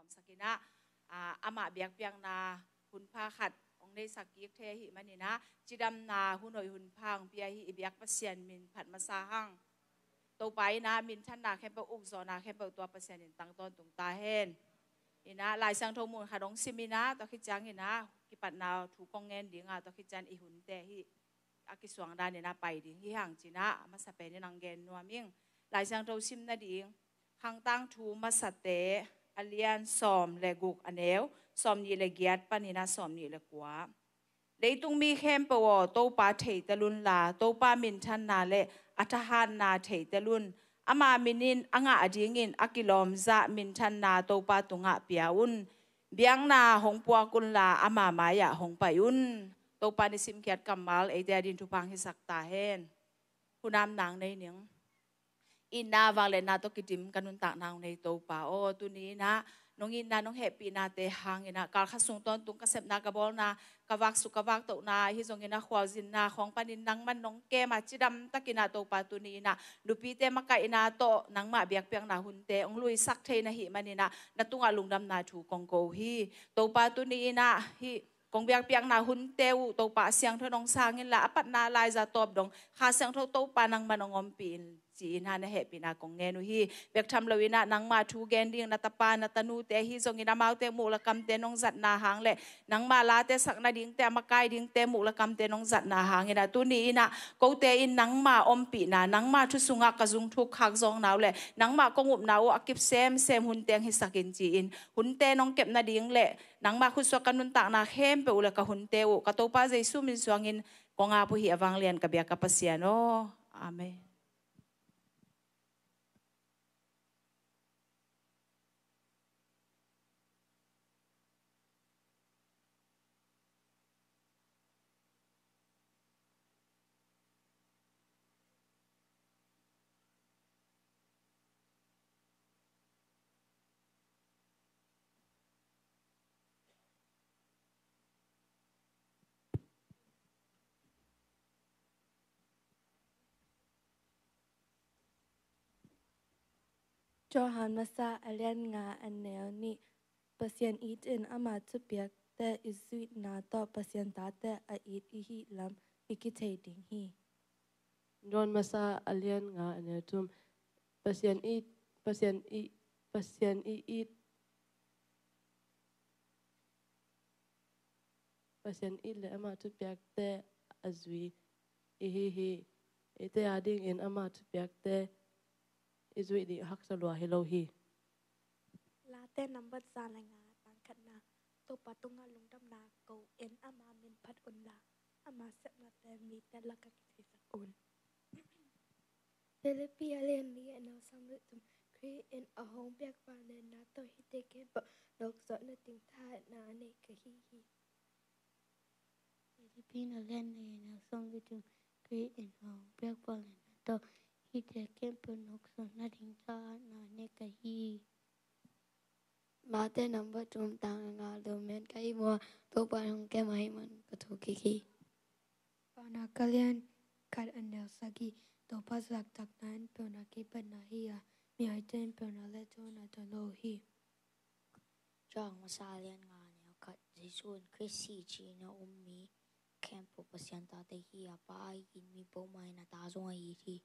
มสกินะอามาเบียกเปียงนาหุ่นผ้าขัดองในสักยิกเทหิมันนี่นะจิดำนาหุ่นหน่อยหุ่นพังเปียหิเบียกเปอร์เซ็นต์มินผัดมาซาหังตัวไปนะมินท่านนาแค่เปอุกซอนาแค่เปตัวเปอร์เซ็นต์ตั้งต้นตรงตาเห็นนี่นะลายสังทมูลขาดองซิมินะตัวคิดจังนี่นะกิปัดนาถูกกองเงินดีงาตัวคิดจันอีหุ่นเตหิอากิสวงดานนี่นะไปดิหิห่างจีนะมาสเปนนี่นางเกนนัวมิ่งลายสังทซิมนาดีข้างตั้งทูมาสเตอเลียนสอมเลกุกอันเอวสอมยีเลเกียดปานินาสอมยีเลกัวเลยตุงมีเข้มปวโตปาเทตลุนลาโตปามินทันนาเลอัฐานนาเทตลุนอามามินินอ่างอดีงินอากิลอมซามินทันนาโตปาตุงะเปียอุนเบียงนาหงปัวกุลลาอามามายะหงปายุนโตปานิสิมเกียดกัมมัลเอเดียดินทุพังฮิสักตาเฮนผู้นำนางในเนียงอินนาวางเลนาโตกิดิมกันุนตากนางในโตปาโอตุนี้นะน้องอินนาน้องเฮปีนาเตหังอินะการขัดส่งตอนตุงกระเสบนากระบอลนากะวักสุกะวักโตนาฮิจงอินะขวาจินนาของปานินนังมันน้องแกมาจิดำตะกินาโตปาตุนี้นะลูปีเตมะกะอินาโตนังมาเบียกเปียงนาหุนเตองลุยสักเทนะหิมันนี่นะนตุงอาลุงดำนาถูกองโกฮีโตปาตุนี้นะฮิกงเบียกเปียงนาหุนเตวโตปาเสียงเธอน้องสางินละอปัตนาลายจะตอบดงข้าเสียงเธอโตปานังมันองอมปีนจีนฮานะเฮปีนากงเงนุฮีเบียกทำลวินะนังมาทูเกนดิ้งนัตปานัตนูเตฮีจงอินามาเตมูละกำเตนองจัดนาหางเละนังมาลาเตสักนาดิ้งเตมากายดิ้งเตมูละกำเตนองจัดนาหางอินะตุนี้อินะกูเตอินนังมาอมปีนานังมาทุสุงะกะจุงทุกขักจงนาวเละนังมากงอุบนาวอกิบเซมหุนเตียงฮิสักินจีนหุนเตนองเก็บนาดิ้งเละนังมาคุสวกันนุนตากนาเข้มเปอุละกะหุนเตวกะโตปาเจซูมินสวงินกงอาปุหิอวังเลียนกะเบียกะปัสยาโนอาเมนจอหันมาซาอเลียนงาอันแนวนี้เปอร์เซ็นต์อีจินอามาจุเปียกแต่อิสุยนาต่อเปอร์เซ็นต์ตาแต่อีอีฮิลำอีกิเทดิงฮีโดนมาซาอเลียนงาอันเนตุมเปอร์เซ็นต์อีเปอร์เซ็นต์อีเปอร์เซ็นต์อีเปอร์เซ็นต์อีเลยอามาจุเปียกแต่อาจุยอีฮิเอเตอาดิ้งอินอามาจุเปียกแต่อิจุยดิฮักสลัวเฮโลฮีลาเต้นัมเบอร์ซาลงาตังขันนาโตปะตุงาลุงดำนาโกเอ็นอามามินพัดอุนลาอามาเสนาแต่มีแต่ละกักิเทสักอุนเดลปีอาเลียนนี้อันเอาสัมฤทธิ์ครีเอ็นอาหงเบียกปาเนนาโตฮิเตเกปดอกสอนติงท่านาเนกฮีฮีเดลปีอาเลียนนี้อันเอาสัมฤทธิ์ครีเอ็นอาหงเบียกปาเนนาโตฮิเตเกปดอกสอนติงท่านาเนกฮีมาเต้นัมเบอร์จุมตังงาลูเมนไกมัวตัวปานของแกมาให้มันกระทุกขี้ปานากเลียนกัดอันเดลสกีตัวภาษาตักนั้นเปนากีเป็นนาฮียมีไอเจนเปนาเลโจนาตโลฮีจ้องมาซาเลียนงานเนี่ยกัดจิส่วนคริสซี่จีนาอุมมีแคมป์ปัสยันตาเตฮียป้ายกินมีปมายนาตาจงไอที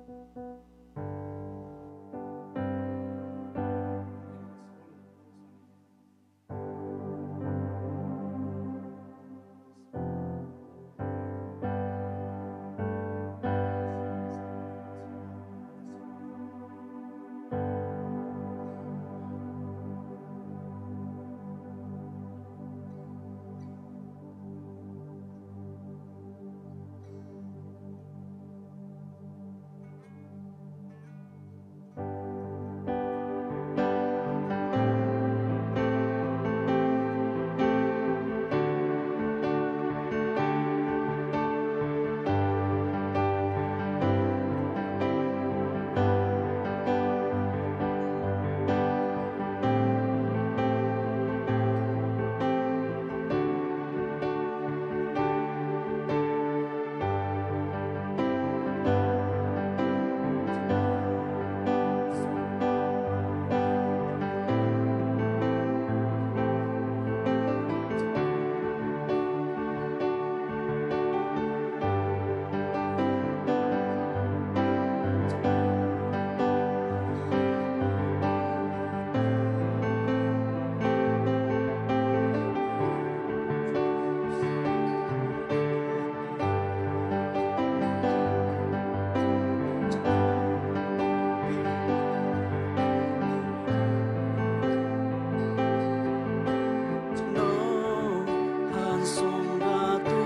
Hãy subscribe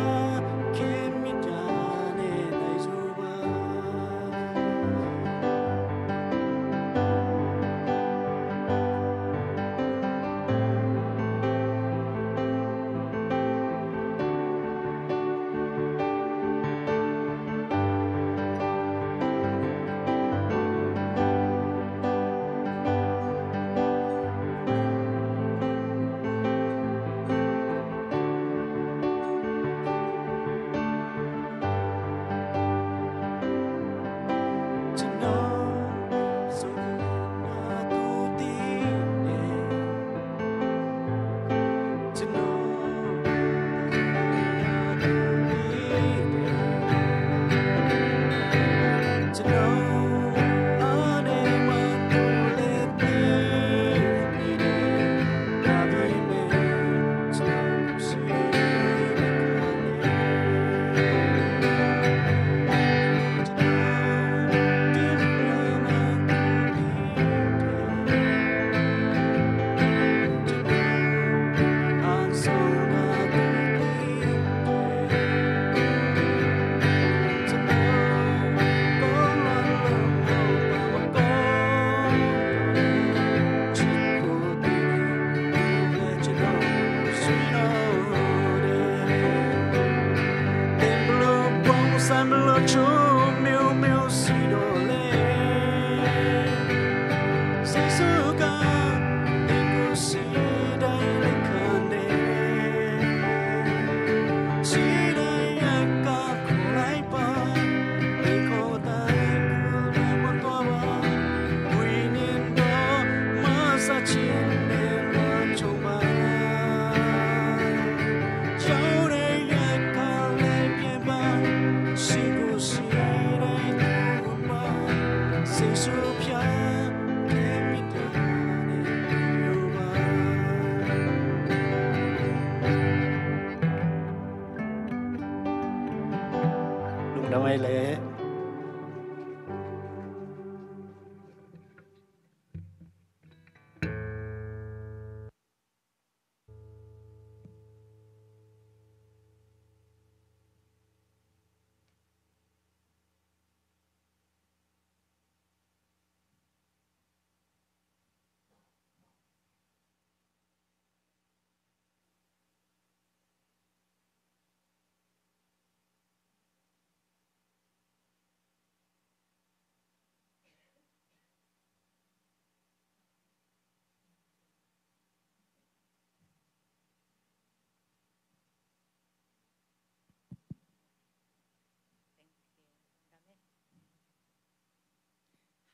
cho kênh Ghiền Mì Gõ để không bỏ lỡ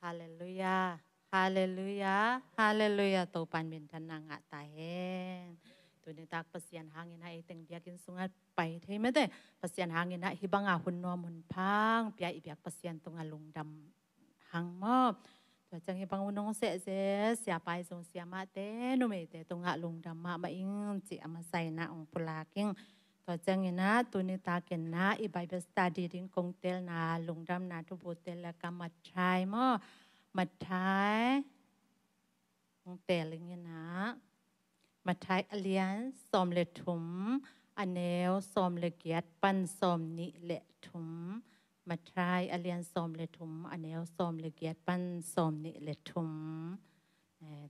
ฮาเลลูยาฮาเลลูยาฮาเลลูยาโตปันเป็นทนางะตายเฮนตัวนี้ตักปัสยันหางเงินให้เต็งเบียกินสุงัดไปเท่ไม่ได้ปัสยันหางเงินให้ฮิบังอาหุ่นนวมุนพังเปียอีเบียกปัสยันตรงอาลุงดำหางมอบตัวจังฮิบังหุ่นนงเสเสียไปส่งเสียมาเต้นุเมเตตรงอาลุงดำมาอิงจิอามาใส่นาองปุลากิงตัวจังเงินนะตัวนี้ตาเกินนะอีไบเบิลสตัดดี้ดิ้งคงเตลนาลุงดำนาทุบเตลและกามัดชายมอมัดท้ายของแต่ลิงนะมัดท้ายอเลียนสอมเลถุมอันเนวสอมเลเกียดปันสอมนิเลถุมมัดท้ายอเลียนสอมเลถุมอันเนวสอมเลเกียดปันสอมนิเลถุม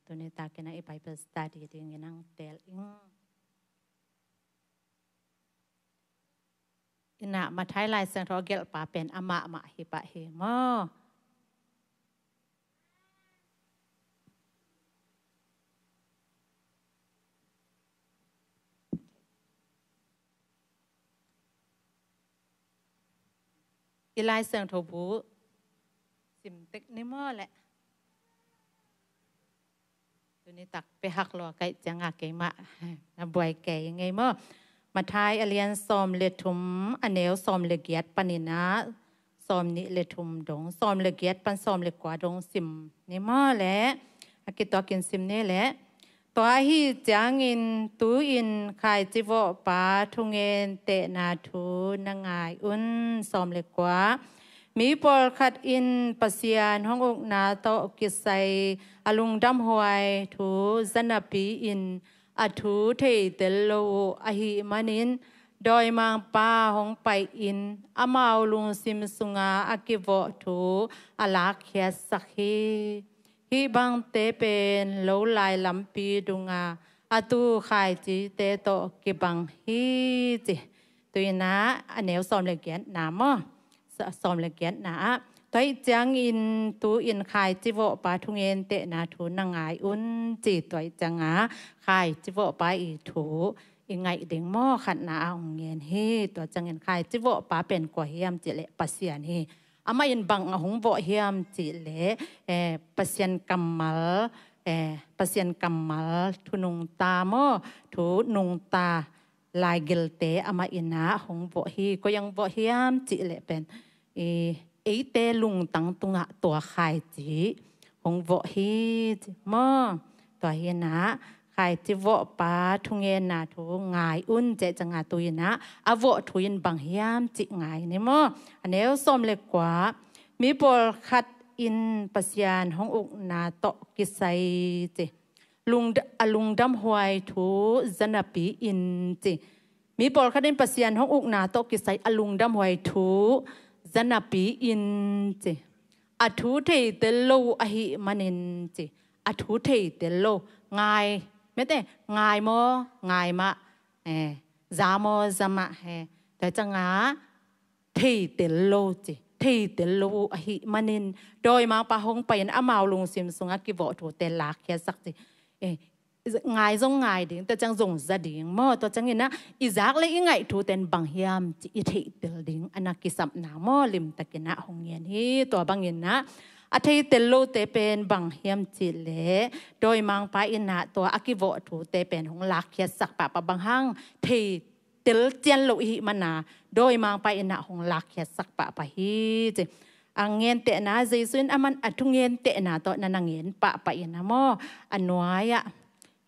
ตัวนี้ตาเกินนะอีไบเบิลสตัดดี้ดิ้งนังเตลอิงอินะมาท้ายลายเสียงทอเกลป่าเป็นอมะมะฮิปะเฮมออีลายเสียงทบูสิมตึกนิมอแหละตัวนี้ตักไปหักหลอไก่จังอาเกมะบวยแก่ยังไงมอมาท้ายอเลียนซอมเลทุมอันเนวซอมเลเกียดปนินะซอมนิเลทุมดงซอมเลเกียดปันซอมเลกว่าดงสิมนี่มอแหละอากิตัวกินสิมนี่แหละตัวฮีจางอินตูอินขายจิโวปาทุงเงินเตนาทูนางายอุนซอมเลกว่ามีปอลขัดอินปัสยานห้องอกนาโตกิไซอลุงดำหวยทูจันปีอินอทูเทเตลโลอหิมันินดอยมังปาหงไปอินอมาอลุงซิมสุงาอากิโวทูอลาเคียสักฮีบังเตเป็นโลลายลำปีดุงาอตูขายจีเตโตกิบังฮีจิตุยนะอันเนวซอมเลเกียนนามอซอมเลเกียนนาตัวจังอินตูอินขายจิโวปาทุงเงินเตนาทูนางายอุนจีตัวจังอาขายจิโวปาอีทูอีไงเด้งหม้อขันนาองเงินเฮตัวจังเงินขายจิโวปาเป็นกว่าเฮียมจิเลปัสยานเฮอามาอินบังหงโวเฮียมจิเลปัสยันกัมมัลปัสยันกัมมัลทุนุงตาโมทุนุงตาลายเกลเตอามาอินาหงโวฮีก็ยังโวเฮียมจิเลเป็นเตลุงตังตุงะตัวขายจีหงโวฮีจิมอตัวเฮนะขายจีโวปาทุงเงินนาทุงายอุ่นเจจังอาตุยนะอโวทุยนบังเฮียมจิงายนี่มออันเนวส้มเล็กกว่ามีปอลขัดอินปัสยานหงอุกนาโตกิไซจิลุงดำหวยทุจันปีอินจิมีปอลขัดอินปัสยานหงอุกนาโตกิไซลุงดำหวยทุจันปีอินจิอทูเทเตโลอหิมันินจิอทูเทเตโลง่ายไม่แต่ง่ายมอง่ายมะจามอจามะแต่จังหาเทเตโลจิเทเตโลอหิมันินโดยมาปะหงไปนอามาลุงซิมสุงกิโวถูเตลาแค่สักจิง่ายจงง่ายดิ่งแต่จังจงจะดิ่งมอตัวจังเห็นนะอีจากเลยอีไงถูเต็นบังเฮียมจิอิทิเตลดิ่งอนาคิสับหนามอลิมตะกินะหงเงียนฮีตัวบังเห็นนะอาทิตย์เตโลเตเป็นบังเฮียมจิเลโดยมังไปอินะตัวอากิโวถูเตเป็นหงลักเขียสักปะปะบังหังเทเตลเจียนโลหิมานาโดยมังไปอินะหงลักเขียสักปะปะฮีจิอังเงินเตนะเจสุนอามันอัทุเงินเตนะตัวนันเงินปะปะอินะมออันน้อยอะ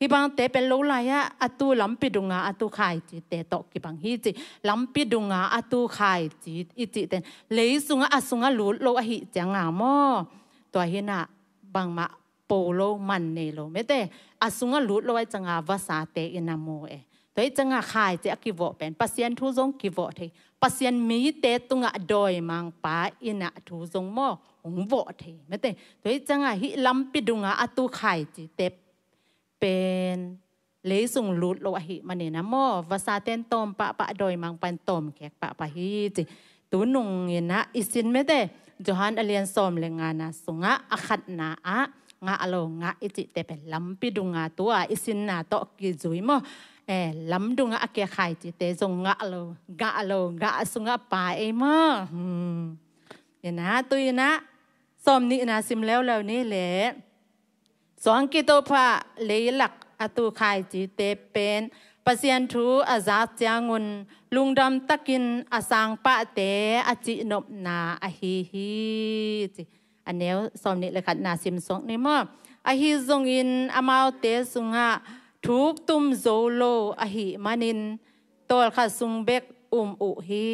ฮิบังเตเป็นโลลายะอตูลำปิดุงาอตูขายจีเตโตกิบังฮีจีลำปิดุงาอตูขายจีอิจิเตนเลยสุงะอสุงะลูโลอหิจังามอตัวเฮนะบังมะโปโลมันเนโลไม่แต่อสุงะลูโลไอจังาวาสาเตอินาโมตัวจังาขายจีอกิโวเป็นปัสยันทุซงกิโวเทปัสยันมีเตตุงะโดยมังปาอินะทุซงมอหงโวเทไม่แต่ตัวจังาฮิลำปิดุงาอตูขายจีเตเป็นเลยส่งลุดโลหิมันเนี่ยนะมอภาษาเต้นตอมปะโดยมังปันตอมแขกปะฮีจิตุนุงเงินนะอิสินไม่ได้จอฮันอเลียนซอมเลงานะสุงะอขัดนาอะงะอโลงะอิจิเตเป็นลำปิดุงาตัวอิสินนาโตกิจุยมอลำดุงะอเกะไข่จิเตจงงะอโลงะสุงะปาเอมอเนี่ยนะตุยนะ สมนี้นะซิมแล้วนี่แหละสองกิโตพะเลยหลักอตุไข่จีเตเป็นปัสยันทูอาซาจางุนลุงดำตะกินอาสังปะเตอจินบนาอหิฮิจิอันนี้สมนี้เลยค่ะนาซิมสองนี่มั้งอหิจงอินอามาเตสุงะทุกตุมโซโลอหิมานินตัวข้าสุงเบกอุฮี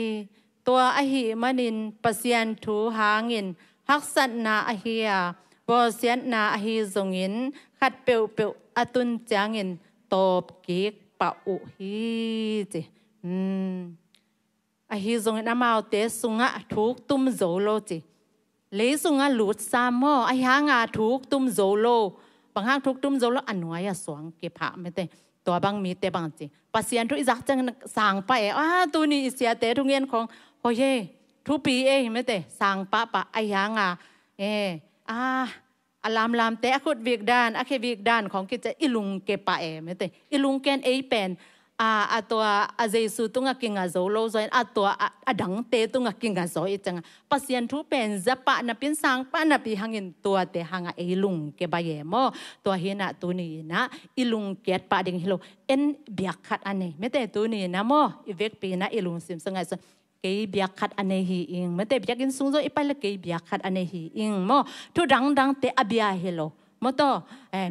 ตัวอหิมานินปัสยันทูหางินฮักสันนาอหิยาบอเสียนนาอหิจงอินขัดเปียวอตุนจางินตบกิกปะอุฮีจิอหิจงอินอามาเตสุงะทุกตุมโซโลจิเลยสุงะหลุดซามออหางาทุกตุมโซโลบางห้างทุกตุมโซโลอันน้อยสวงเก็บผ้าไม่ได้ตัวบางมีแต่บางจีปัสยันทุกอิจักจังสั่งไปตัวนี้เสียแต่ทุกเงินของโอ้ยทุกปีไม่ได้สั่งปะอหางาอลามแต่อคุดวิกด้านอเควิกด้านของกิจอิลุงเก็บปะไม่ได้อิลุงแกนเป็นตัวเจสุตุงกิงโซโลซอยตัวดังเตตุงกิงโซอีจังปัสยันทุเป็นจะปะนับเป็นสังปะนับหังินตัวเตหังลุงเก็บใบเยมตัวเห็นตัวนี้นะอิลุงเก็บปะดิ่งฮิโลเอ็นเบียขัดอันนี้ไม่แต่ตัวนี้นะอีเวกปีนะอิลุงซิมสังไงเกี่ยเบียขัดอันนี้หิอิงไม่แต่เบียกินสูงโซอีไปละเกี่ยเบียขัดอันนี้หิอิงทุดังเตอเบียฮิโลมโต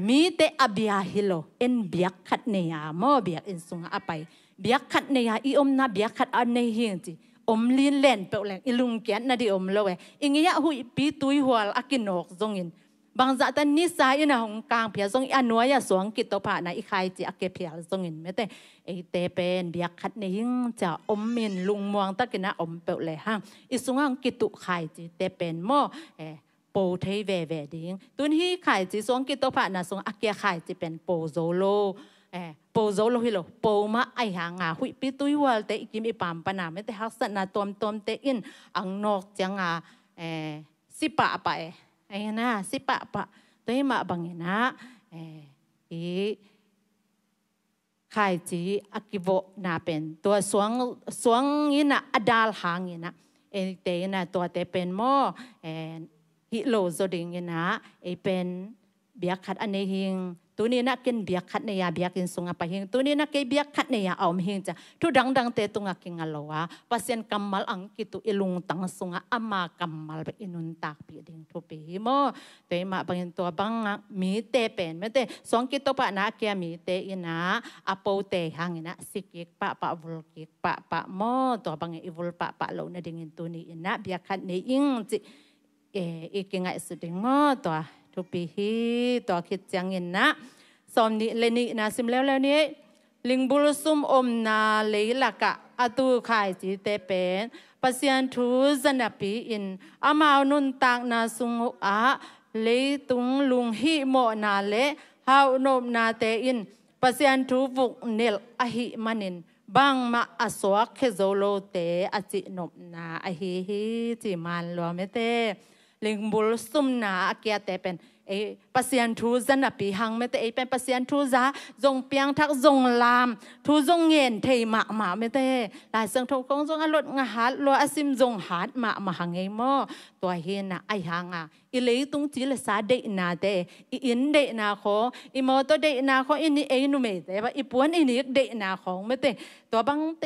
มีเตอเบียฮิโลเอ็นเบียขัดเนียเบียอินสุงอาไปเบียขัดเนียอีอมนาเบียขัดอันนี้หิงจีอมลีนเล่นเปล่าแหลงอิลุงเกียนนาดีอมเลวอิงยะหุยปีตุยหัวอากินอกซงอินบางจัดนิสัยนะของกลางเพียซงอันน้อยสวงกิตโตผานะอีใครจีอาเกเพียซงอินไม่แต่เตเป็นเบียขัดเนียงจะอมมินลุงมวงตะกินะอมเปล่าแหลงห้างอิสุงอังกิตุใครจีเตเป็นโปเทเวดิ้งตัวนี้ขายจีสองกิโตผ่านนะสองอาเกียขายจีเป็นโปโซโลโปโซโลฮิโลโปมาไอหางาหุยปิตุยวัลเตอิกิมอิปามปนาไม่แต่ฮักษณะตอมเตอินอังนอกจังสิปะไปนะสิปะตัวนี้มาบังนะขายจีอากิโวนาเป็นตัวสวงนี้นะอดาลหางนี้นะเตนะตัวเตเป็นฮิโลโซดิงนะเป็นเบียขัดอันนี้หิงตัวนี้นักกินเบียขัดเนี่ยเบียกินสุงไปหิงตัวนี้นักกินเบียขัดเนี่ยเอาหิงจ้ะทุดังเตตุงกินอะไรวะปัสยันกัมมัลอังกิตุอิลุงตังสุงอามากัมมัลไปอินุนตักปีดิ่งทุปีโมตัวมาบางตัวบางมีเตเป็นไม่เตสองกิโตปะนักเกียมีเตอินะอโปเตหังนะสิกิกปะวุลกิกปะโมตัวบางอิวุลปะเหล่านั้นดิ่งตัวนี้นะเบียขัดเนี่ยอิงจิอีกง่ายสุดเองตัวทุปีฮีตัวคิดจังเงินนะสมนี้เลนี่นะซิมแล้วนี้ลิงบุลซุมอมนาเลยละกะอตูขายจีเตเป็นปัสยันทูจันปีอินอามานุนตักนาสุงเลยตุงลุงฮิโมนาเลฮาวนมนาเตอินปัสยันทูบุกเนลอหิมันินบางมาอสวกเคโซโลเตอจินมนาอหิฮิจิมันลัวเมเตลิงบุลซุมนาเกียเตเป็นปัสยันทูจันปีหังไม่แต่เป็นปัสยันทูจ้าจงเปียงทักจงลามทูจงเงินเทมาไม่แต่หลายสังทงคงจงอรรถงาหัดลัวอซิมจงหัดมาหังไงมอตัวเฮนะไอหังอิเลยตุงจีเลสาเดนาเตอินเดนาของอิมอตัวเดนาของอินี่นุเมแต่ว่าอิปวนอินี่เดนาของไม่แต่ตัวบางเต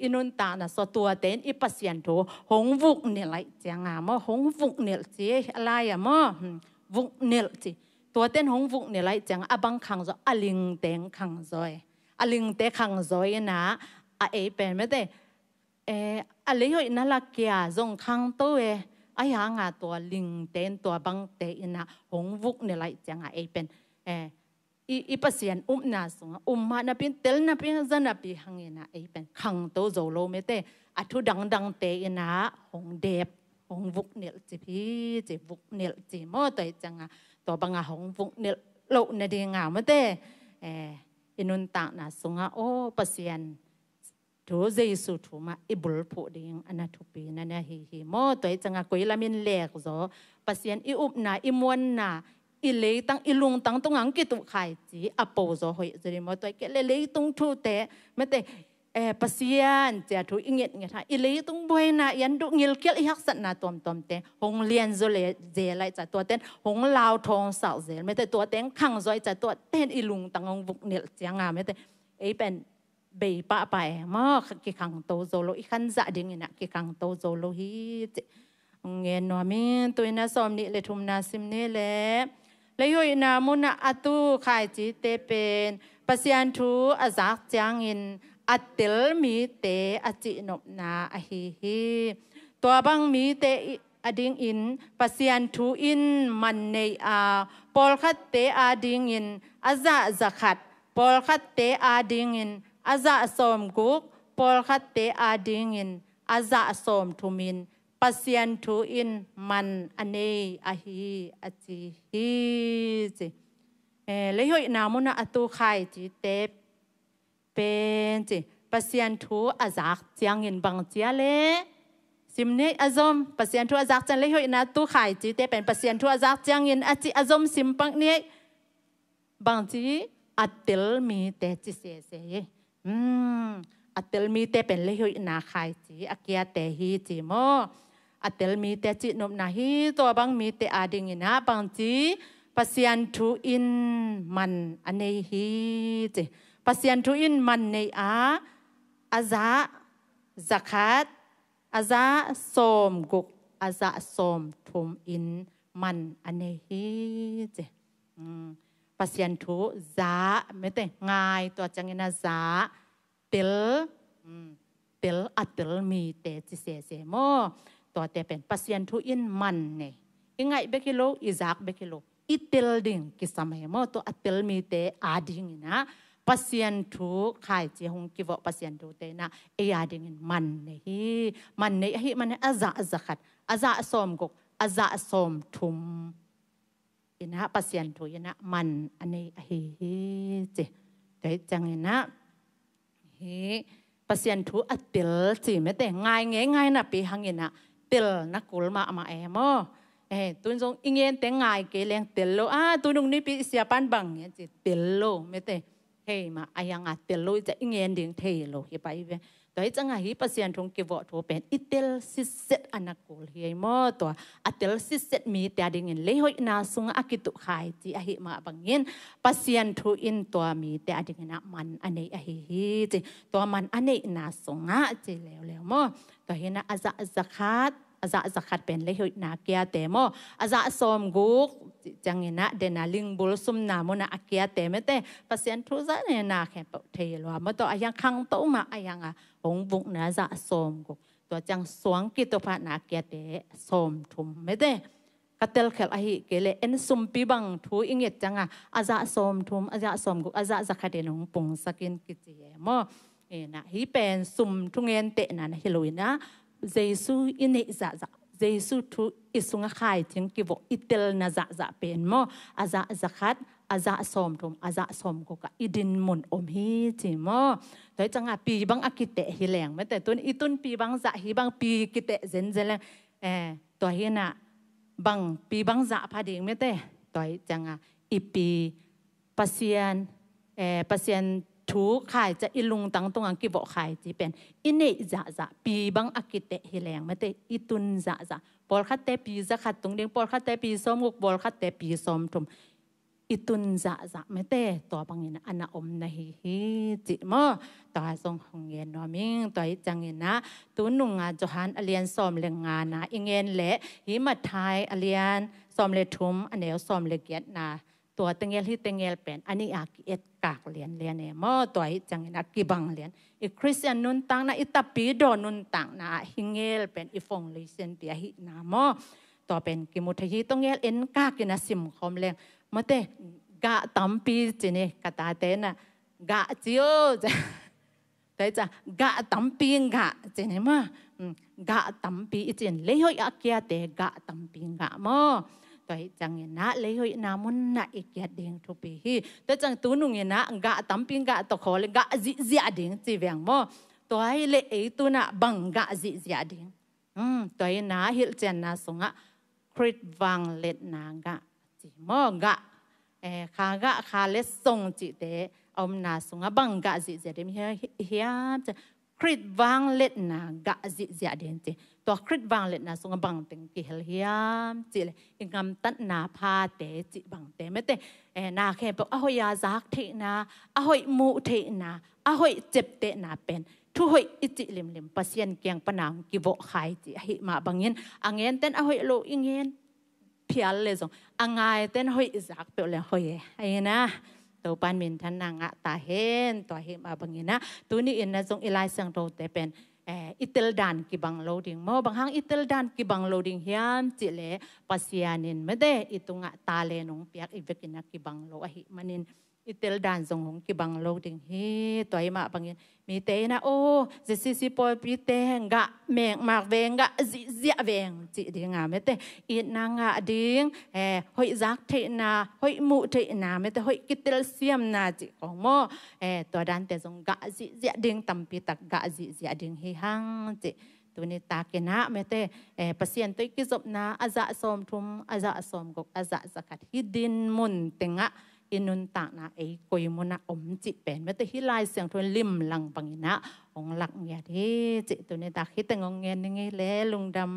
อินุนตานะสตัวเตนอิปัสยันทูหงวุกเนี่ยไรจังมอหงวุกเนี่ยจีอะไรมอวุกเนลจีตัวเต้นหงวุกเนลไรจังอบังขังจอลิงเต็งขังจอยอลิงเตขังจอยนะเป็นไม่ได้อะไรอยู่นั่นละเกียจงขังตัวไอ้หางตัวลิงเต้นตัวบังเตนนะหงวุกเนลไรจังเป็นอีปัสยันนาสงมานะเป็นเตลนะเป็นจันนะเป็นหังนะเป็นขังตัวโจโลไม่ได้อัทุดังเตนะหงเดบหงวุกเนลจีพี่จีวุกเนลจีมอตัวจังตัวบางหงวุกเนลโลนเดียงไม่ได้อินุนตานะสงโอปัสยันทูเจสุทูมาอิบุลผู้เดียงอันนั้นทุปีนั่นนะฮีมอตัวจังกุยละมินเล็กจ้ะปัสยันอิอุบนาอิมวนนาอิเลตั้งอิลุงตั้งตรงอังกิตุขายจีอโปโซหอยจะได้มอตัวเกเลเลตุงทูเตไม่ได้ ปัสยานเจ้าทุอิงเงงี้ท่าอิเลยตุงบวยนะยันดุงิลเกลอิฮักสันนาตอมเตหงเลียนโซเลเจไลจะตัวเต้นหงลาวทองสาวเจไม่แต่ตัวเต้นขังซอยจะตัวเต้นอิลุงตังงบุกเนลเจียงาไม่แต่เป็นเบย์ปะไปมากกิขังโตโซโลอีขันจะดิ่งนะกิขังโตโซโลฮีเจเงินนัวมินตัวน่าสอมนี่เลยทุมนาซิมนี่แหละเลยอยู่นามุนาอตูขายจีเตเป็นปัสยันทูอาจักจางอินอัตเตลมีเตอจินบนาอหิฮิตัวบังมีเตอดิงอินปัสยันทูอินมันเนอาปอลคัตเตอาดิงอินอาซาจักขัดปอลคัตเตอาดิงอินอาซาสอมกุกปอลคัตเตอาดิงอินอาซาสอมทุมินปัสยันทูอินมันอเนอหิอจิฮิจิเลยหอยนามุนาอตูไข่จีเตเป็นจิปัสยันทูอาจักจางอินบังเจียเลซิมเนอซอมปัสยันทูอาจักจันเลยหอยนาตูไข่จีเตเป็นปัสยันทูอาจักจางอินอจิอซอมซิมปังเนบังจีอัตเตลมีเตจิเสเสอัตเตลมีเตเป็นเลยหอยนาไข่จีอาเกียเตฮีจิโมอัตเตลมีเตจินบนาฮีตัวบังมีเตอาดิงินะบังจีปัสยันทูอินมันอเนฮีเจปัสยันทูอินมันเนอาซาจักขัดอาซาสมกุกอาซาสมทุมอินมันอเนฮีเจปัสยันทูซาไม่แต่ง่ายตัวจังอินาซาเตลอัตเตลมีเตจิเสเสโมตัวเตเป็นปัสยันทูอินมันเนยังไงเบกิโลอิซักเบกิโลอิเตลดิ่งกิสมัยโมตัวอัตเตลมีเตอาดิ่งนะปัสยันทูขายเจียงกิวปัสยันทูเตนะเอียดิ่งมันเนฮีมันเนฮีมันอาซาจักขัดอาซาสมกุกอาซาสมทุมอินะปัสยันทูอินะมันอันนี้ฮีเจแต่จังอินะฮีปัสยันทูอัตเตลจีไม่แต่ง่ายนะปีหังอินะเตลนักกุลมาเอโมตุนทรงอิงเงินแต่ง่ายเกลียงเตลโลตุนงนี้ปีเสียปันบังเนี่ยจีเตลโลไม่แต่เฮ้มาอายังเตลโลจะอิงเงินดิ่งเทโลเฮไปเวตัวจังไงปัสยันทงกิวทูเป็นอิเตลซิเซตอนักกุลเฮโมตัวอัตเตลซิเซตมีแต่ดิ่งเลยหอยนาสุงอากิตุขายจีอาหิมาบังเงินปัสยันทูอินตัวมีแต่ดิ่งนะมันอันนี้อาหิจีตัวมันอันนี้นาสุงอาจีแล้วโมตัวเห็นนะอาซาจักขัดอาซาจักขัดเป็นเลยหอยนาเกียเตโมอาซาสมกุกจังเงินนะเดนาลิงบุลซุมนามุนาอาเกียเตไม่แต่ปัสยันทูซะเนี่ยนาแค่เทโลมาตัวอายังขังโตมาอายังหงบุกนะจะสมกุตัวจังสวงกิตพานาเกียเตสมทุมไม่ได้กัตเตลเขลอหิเกเลเอ็นซุมปีบังทูอิงเงจังอาจะสมทุมอาจะสมกุอาจะจะขัดเดนหงปุงสกินกิจิเอโมนะฮิเป็นซุมทุงเงินเตนะฮิโลวินะเจสุอินเนจะเจสุทูอิสุงขายถึงกิวอิเตลนะจะเป็นโมอาจะขัดอาจะสมทุมอาจะสมกุกอิดินมุนอมฮีจิโมตัวจังปีบังอากิเตฮิแรงไม่แต่ตัวอีตุนปีบังจะฮิบังปีกิเตเซนเซลตัวเฮน่ะบังปีบังจะพาดิ่งไม่แต่ตัวจังอีปีปัสยันทูขายจะอิลุงตังตรงอังกิบอกขายจีเป็นอินเนจะปีบังอากิเตฮิแรงไม่แต่อีตุนจะปอลคัตเตปีจะขัดตรงเดียงปอลคัตเตปีสมกุกปอลคัตเตปีสมทุมอิตุนจะไม่แต่ตัวบางเงินอันน่ะอมนะฮีจิโมตัวทรงหงเงินนอมิงตัวจังเงินนะตัวนุ่งจหันอเลียนสอมเลงงานนะอิงเงินเละหิมาไทยอเลียนสอมเลทุมอันเดียวสอมเลเกียรนะตัวตังเงลที่ตังเงลเป็นอันนี้อากิเอ็ดกากเลียนเนี่ยโมตัวจังเงินนะกิบังเลียนอีคริสเตียนนุนตังนะอิตาปีโดนุนตังนะหิงเงลเป็นอีฟงลิเซนเปียหินะโมตัวเป็นกิมุทยีตังเงลเอ็นกากินะซิมคอมเลงมาเตกะตัมปีจีนี่กะตาเตนะกะจิโอจะแต่จะกะตัมปีกะจีนี่มากะตัมปีจีนเลยหอยอาเกียเตกะตัมปีกะมอตัวจังเงินนะเลยหอยนามุนนะอีเกียเด้งทุปีฮีแต่จังตัวนุ่งเงินนะกะตัมปีกะตะขอเลยกะจิเสียเด้งจีเวียงมอตัวให้เลยไอตัวน่ะบังกะจิเสียเด้งตัวให้นะฮิลเจนนะสงะคริสวังเล็ดนากะจีมอกะคางะคาเลส่งจิเตอ อมนาสุงบังกะจิเจเดมเฮียจะคริตวางเล็ดนากะจิเจเดนจิตัวคริตวางเล็ดนาสุงบังเต็งกิเฮลเฮียจิเลยอิงำตัดนาพาเตจิบังเตไม่เตนาแค่บอกอ้อยยาซักเทนาอ้อยมูเทนาอ้อยเจ็บเตนาเป็นทุกอิจิลิมลิมปัสยันเกียงปนางกิโวขายจิหิมาบางเงินอังเงินเต้นอ้อยโลอิงเงินเพียลเลยส่งอังไงเต้นอ้อยซักเปล่าอ้อยไอ้นะตัวปานมินทันนางะตาเห็นตัวเห็นมาบางอย่างนะตัวนี้อินนะจงอิไลสังโตแต่เป็นอิตาลีดันกิบังโลดิ้งมอบางครั้งอิตาลีดันกิบังโลดิ้งเฮียมจิเลปัสยานินไม่ได้อิตุงะตาเลนงเปียกอีเวกินักกิบังโลอหิมันินอิตาลีดันจงหงกิบังโลดิ้งเฮตัวเห็นมาบางอย่างมีเตนะโอ้เจสิสิปอยปีเตงกะแมงมากเวงกะจิเจียเวงจิดิ้งอ่ะไม่ได้อินางะดิ้งหอยซักเทนาหอยมูเทนาไม่ได้หอยกิตลเซียมนาจิของโมตัวดันแต่จงกะจิเจียดิ้งตัมปีตักกะจิเจียดิ้งเฮหังจิตัวนี้ตาเกนะไม่ได้ปัสยันตัวกิจบนาอาจะสมทุมอาจะสมกกอาจะสกัดฮิดินมุนเต็งะอินุนตานากุยมุนะอมจิเป็นไม่ได้ฮิไลเสียงทวนลิมลังปังนะองหลักเนี่ยที่จิตัวนี้ตาคิดแต่งงเงินยังไงเล่ลุงดำ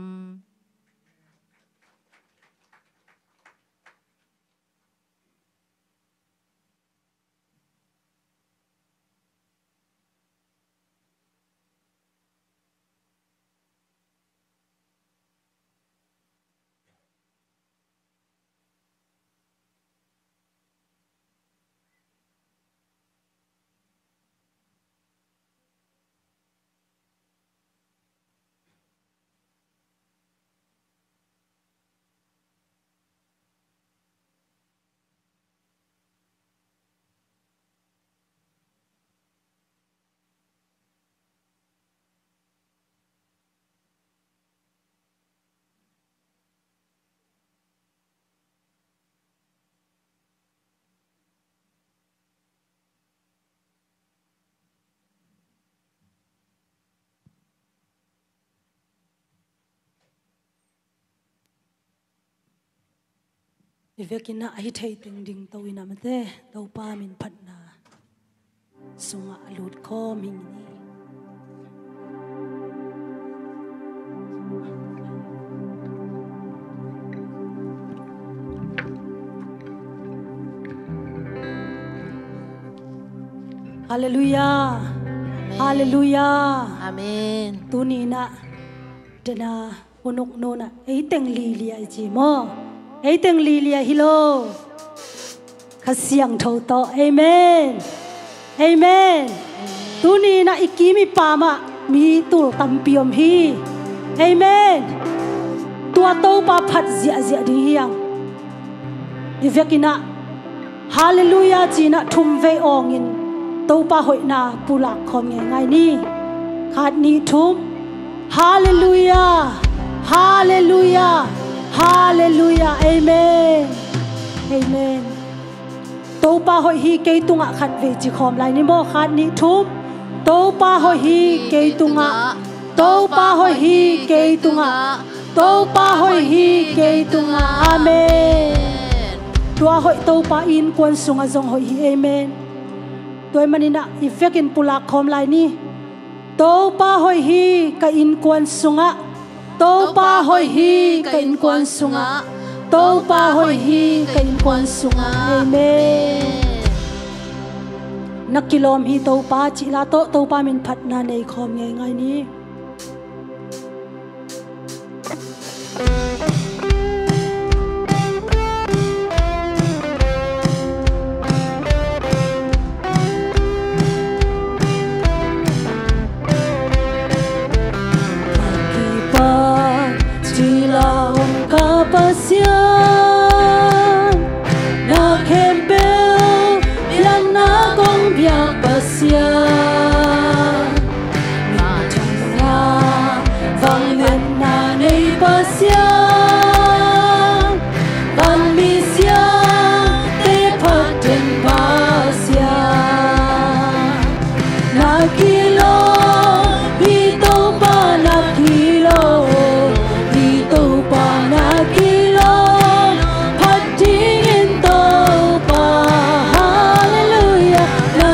Ivekina ahithei ting ding to ina mate to pa min phatna sunga alut kho ming ni Hallelujah Hallelujah Amen tunina dana unuk nona ei teng li lia ji mo ei teng li lia hilo khasiang tho to amen amen tunina ikimi pama mi tul tampiom hi amen tua to pa phat zia zia di hiang ivekina hallelujah china thum ve ongin to pa hoina pulak khom nge ngai ni khat ni thum hallelujah hallelujah hallelujah amen amen to pa hoi hi ke tunga khat ve chi khom lai ni mo khat ni thum to pa hoi hi ke tunga to pa hoi hi ke tunga to pa hoi hi ke tunga amen tua hoi to pa in kwan sunga jong hoi hi amen toy manina ifekin pulak khom lai ni to pa hoi hi ka in kwan sunga to pa hoi hi ka in kwan sunga to pa hoi hi ka in kwan sunga amen nakilom hi to pa chi la to pa min phat na nei khom nge ngai ni na kempel bilang na kong biak pasyan na tanga vang len na nei pasyan vang misyan te paten pasyan na kilo bito pa na kilo bito pa na kilo patingin to pa hallelujah na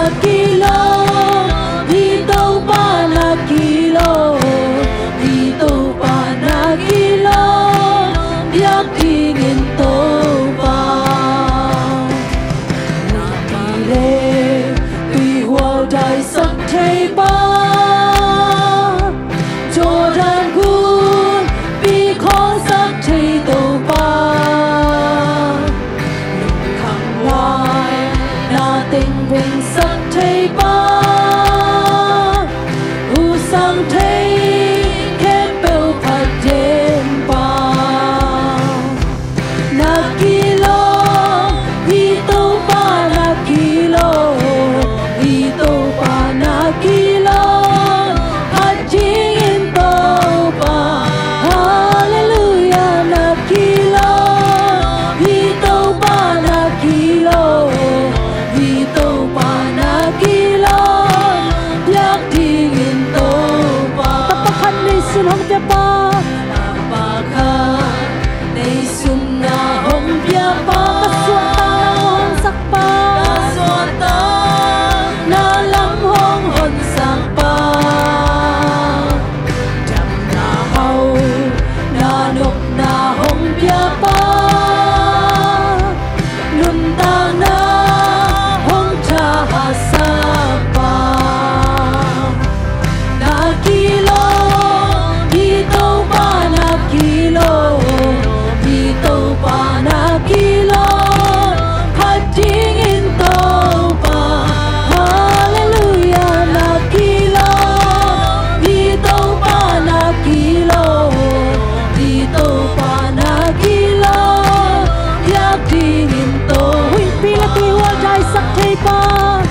đại sắc thế ba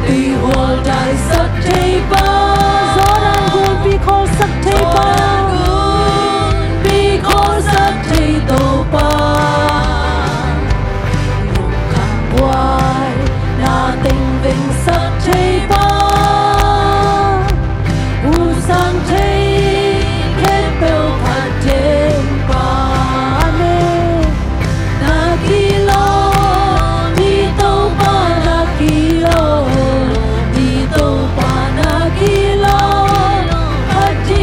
vì hồ đại sắc thế ba gió đang buồn vì khô sắc thế ba vì khô sắc thế tô ba lục khang hoài na tình vinh sắc thế ba u sang thế kết bèo phạt thêm ba amen na kilo đi tô ba na kilo đi tô ba na kilo hati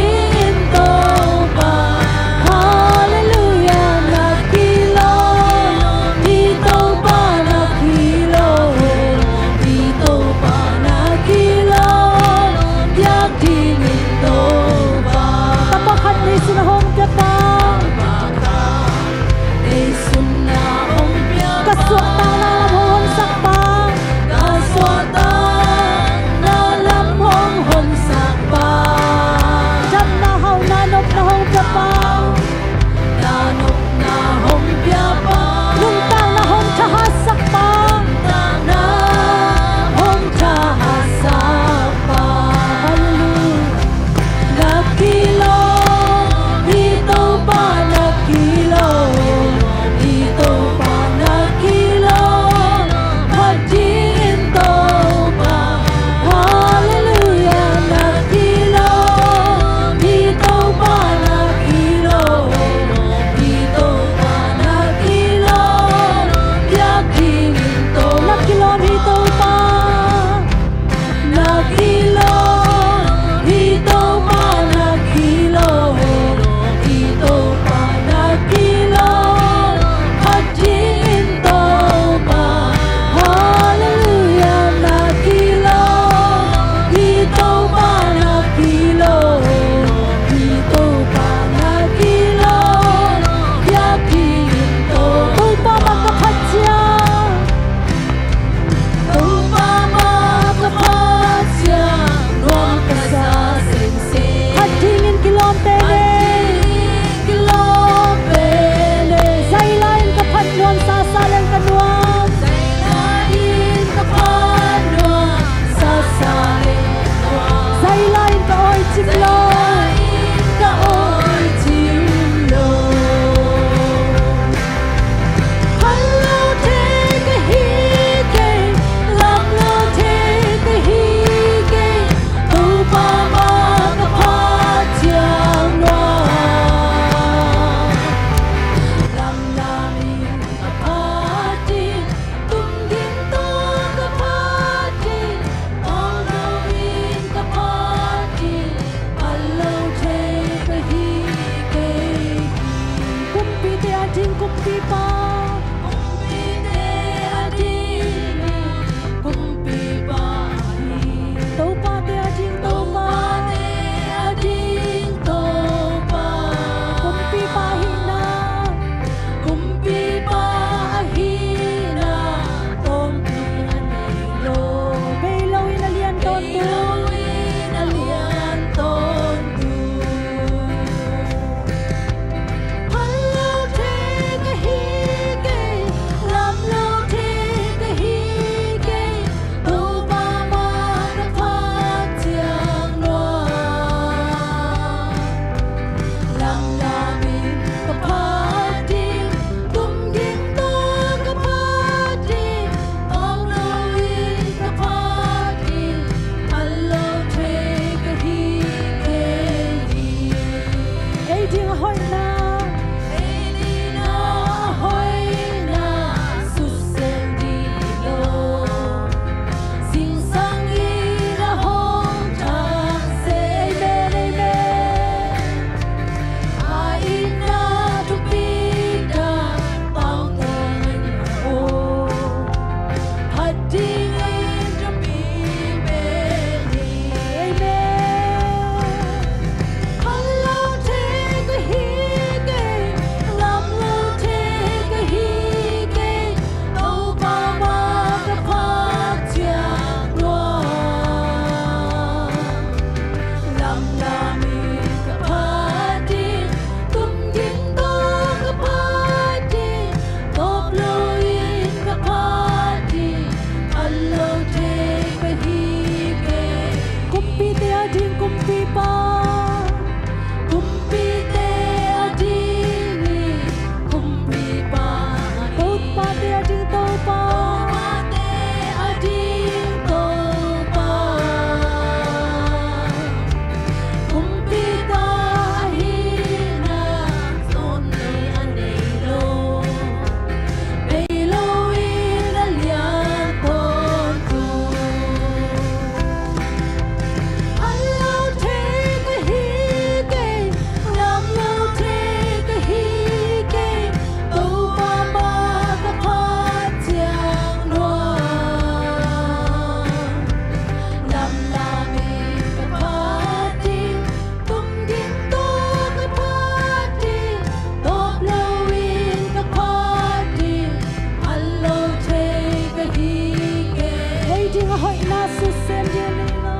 hoi na su sen dia ni lo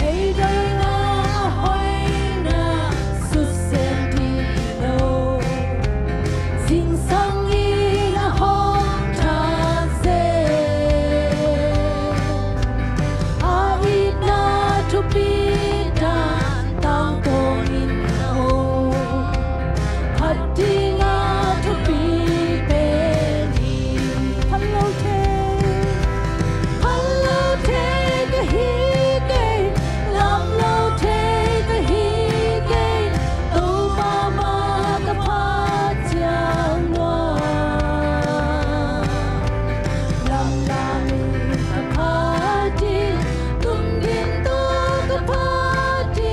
ai dai nga hoi na su sen di lo sing sang i na hong cha se a i na to be dan tang ko in ho hat di nga to be be ni hello te ka hi ke lam lo te ka hi ke to ba ma ka pha chang wa lam la mi ka pha ti tum din to ka pha ti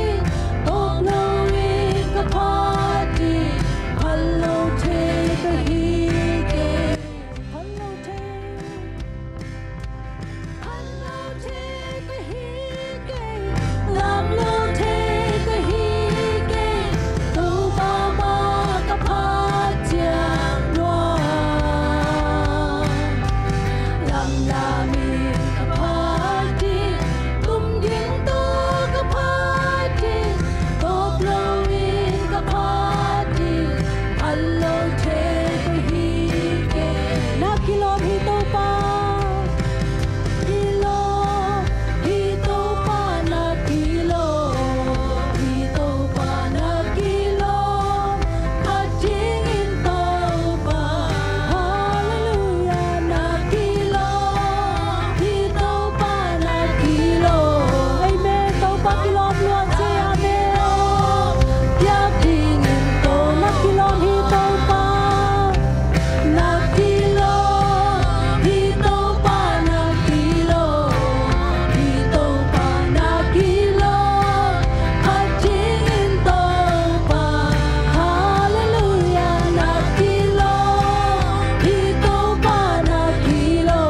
to lo wi ka pha ti hello te ka hi ke hello te hello te ka hi ke lam lo te ka hi ke to ba ma ka pha chang wa lam la mi ka pha ti tum din to ka pha ti to lo wi ka pha ti hello te ka hi ke na kilom hi to pa kilo hito pa na kilo hito pa na kilo kating in to pa hallelujah na kilo hito pa na kilo amen to pa kilom luan se amen yating in to na kilom hi to pa na kilo hito pa na kilo hito pa na kilo kating in to pa hallelujah na kilo hito pa na kilo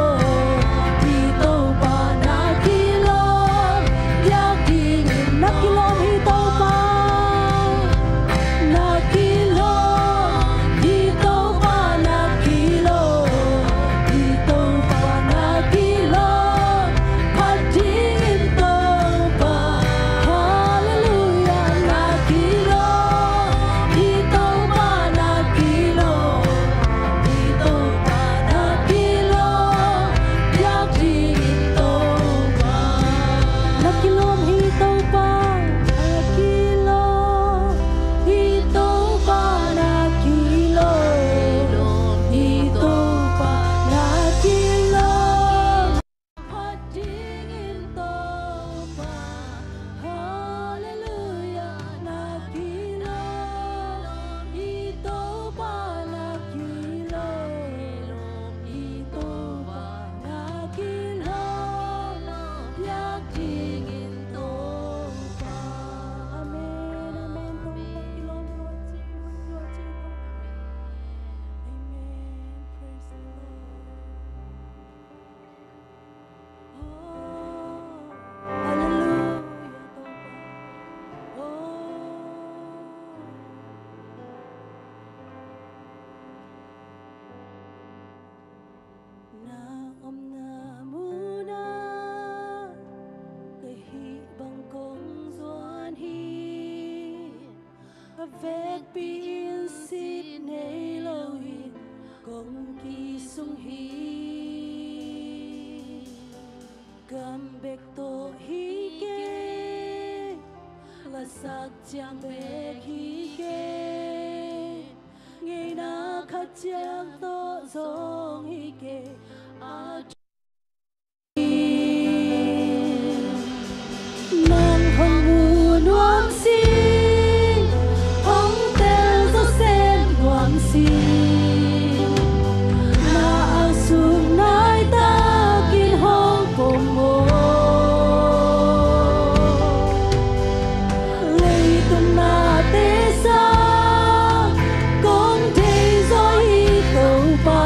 hito pa na kilo yating in na kilom hi to pa na kilo hito pa na kilo hito pa na kilo kating in to pa hallelujah na kilo hito pa na kilo hito pa na kilo yating in to pa na kilom hi to pa kilo hito pa na kilo hito pa na kilo hating in to pa hallelujah na kilo hito pa na kilo hito pa na kilo yating in to pa amen amen to pa kilom luan se amen praise the Lord hallelujah to pa na om na muna cái hi bằng công doan hi avec bin sit nei lo hi công ki sung hi gam bek to hi ke la sak chang bek hi ke ngày na khát chang to zong hi ke a nang hong mu nuam xin hong tel zo sen nuam xin na ang sum nai ta kin hong pom mo lei tum na te sa kong te zo hi to pa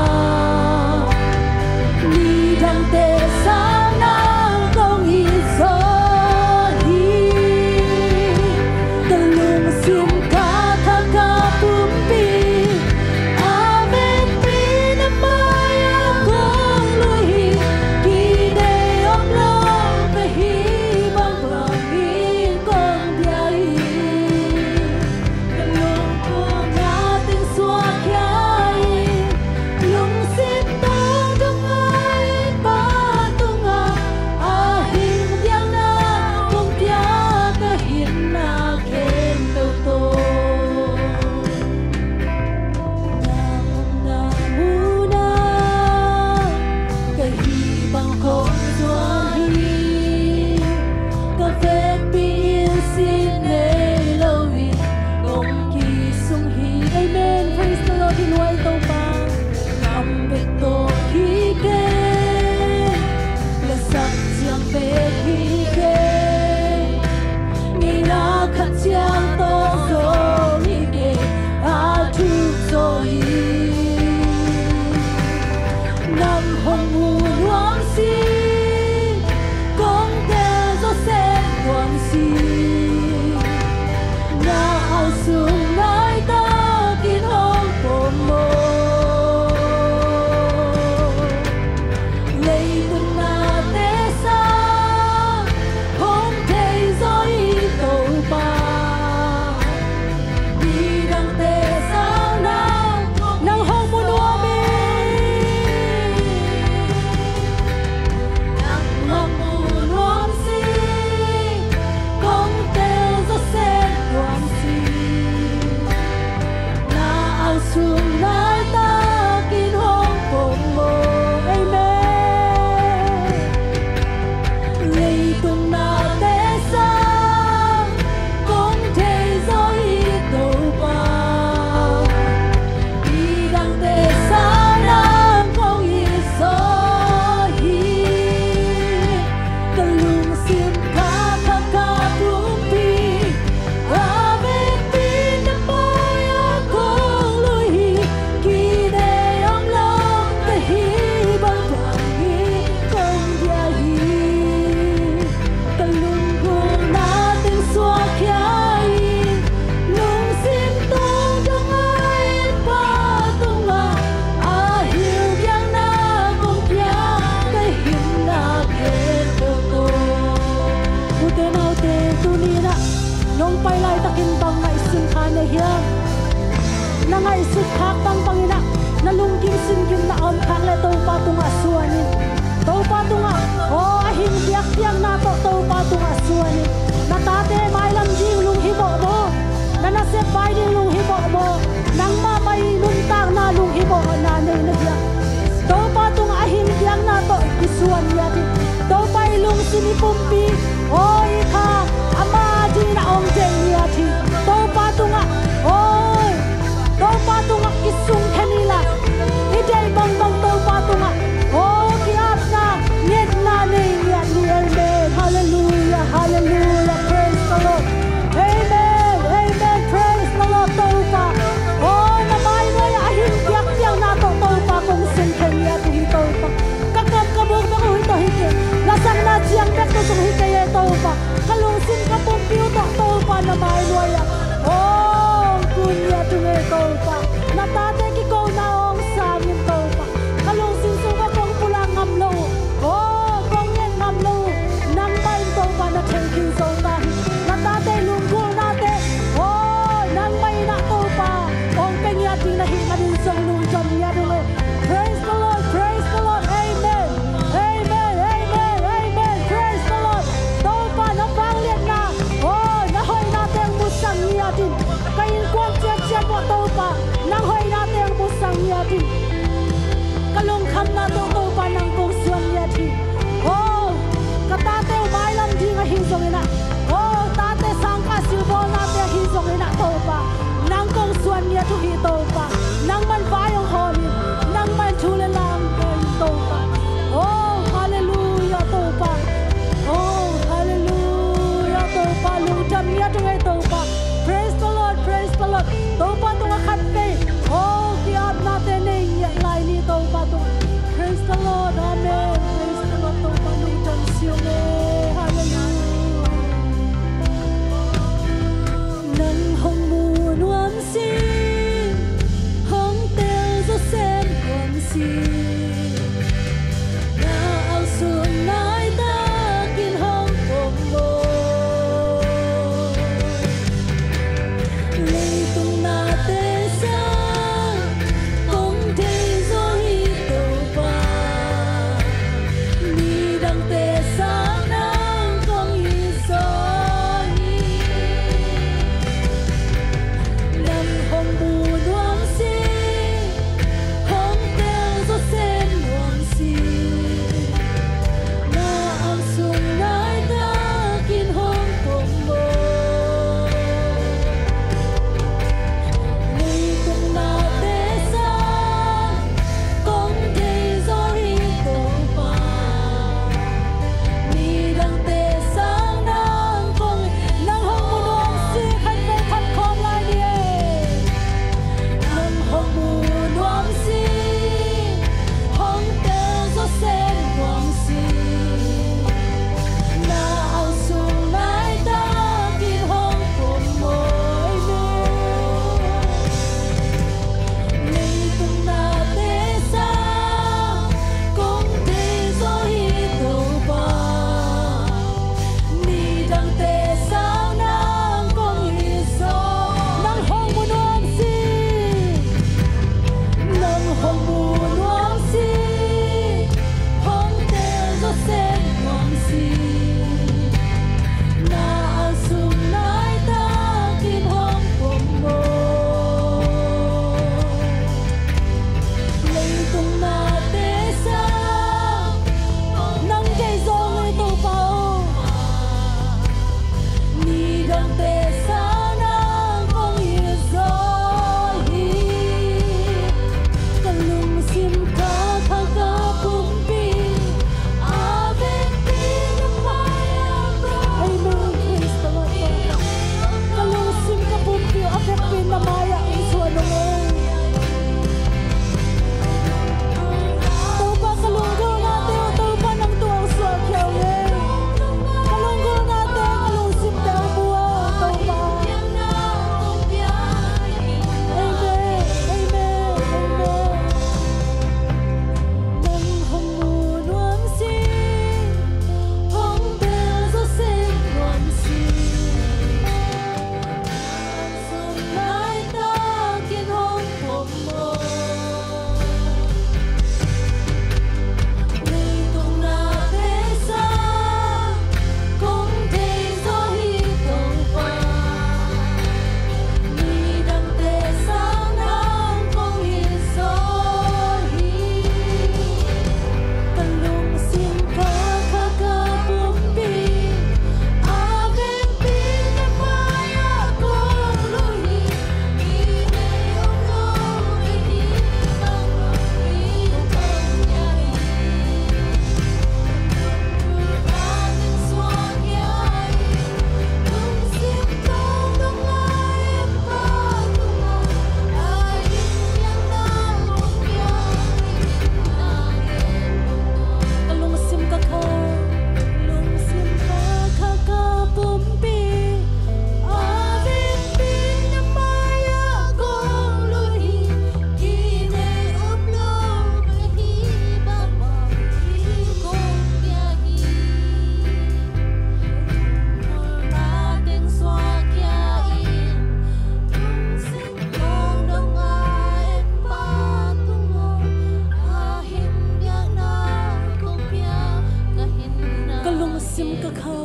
น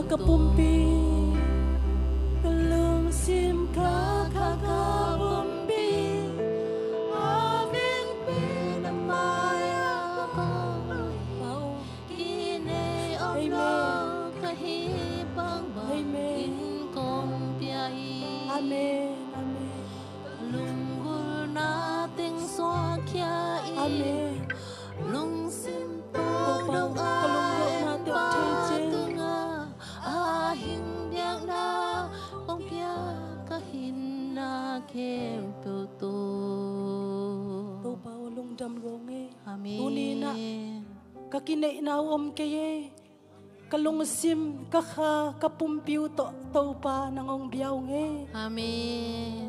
kapumpi kalung sim ka kapumpi Aving pinamaya ko pau kine ono kahibang Amen. kong piyai Amen. Amen. lunggul nating swakyai Amen. lung simpo Kalungkot dong ay natin, Tete. patunga ahing biang na kong piya kahin na kemputo Tau pa ulong damronge. Amin. Tuni na kakinay na kaye. Kalung sim kaka kapumpiw to tau pa nangong biyaw nge. Amin.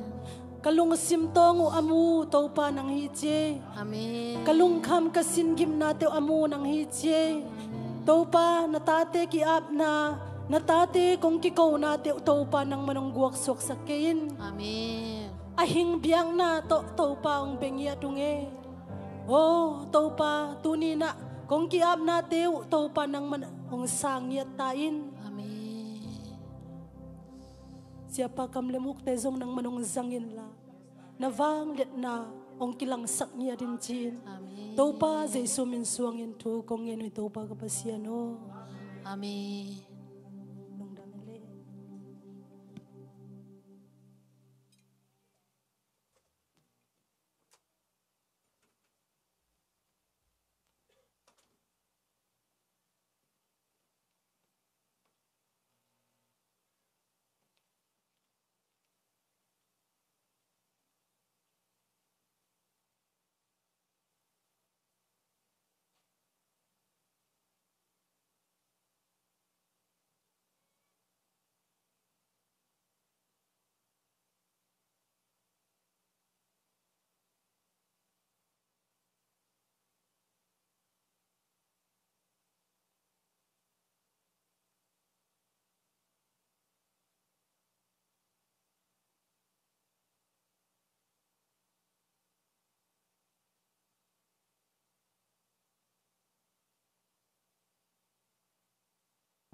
Kalung sim tong amu tau pa nang hitye. Amin. Kalung kam kasin gim nate amu nang hitye. Tau pa natate ki ap na natate kong kikaw nate tau pa nang manungguak sok sakin. Amin. Ahing biang na to tau pa ang bengya tunge. Oh tau pa tuni na kong kiap na teu tau pa nang manong sangyat tain. Amin. Siapa kam lemuk tezong nang manong zangin la. Navang let na ong kilang saknya din chin. Amin. Tau pa zay sumin suangin tu kong yun tau pa kapasiano. Amin. Nung damili.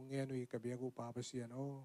Nghe nuôi cái biếng của bà bác sĩ nó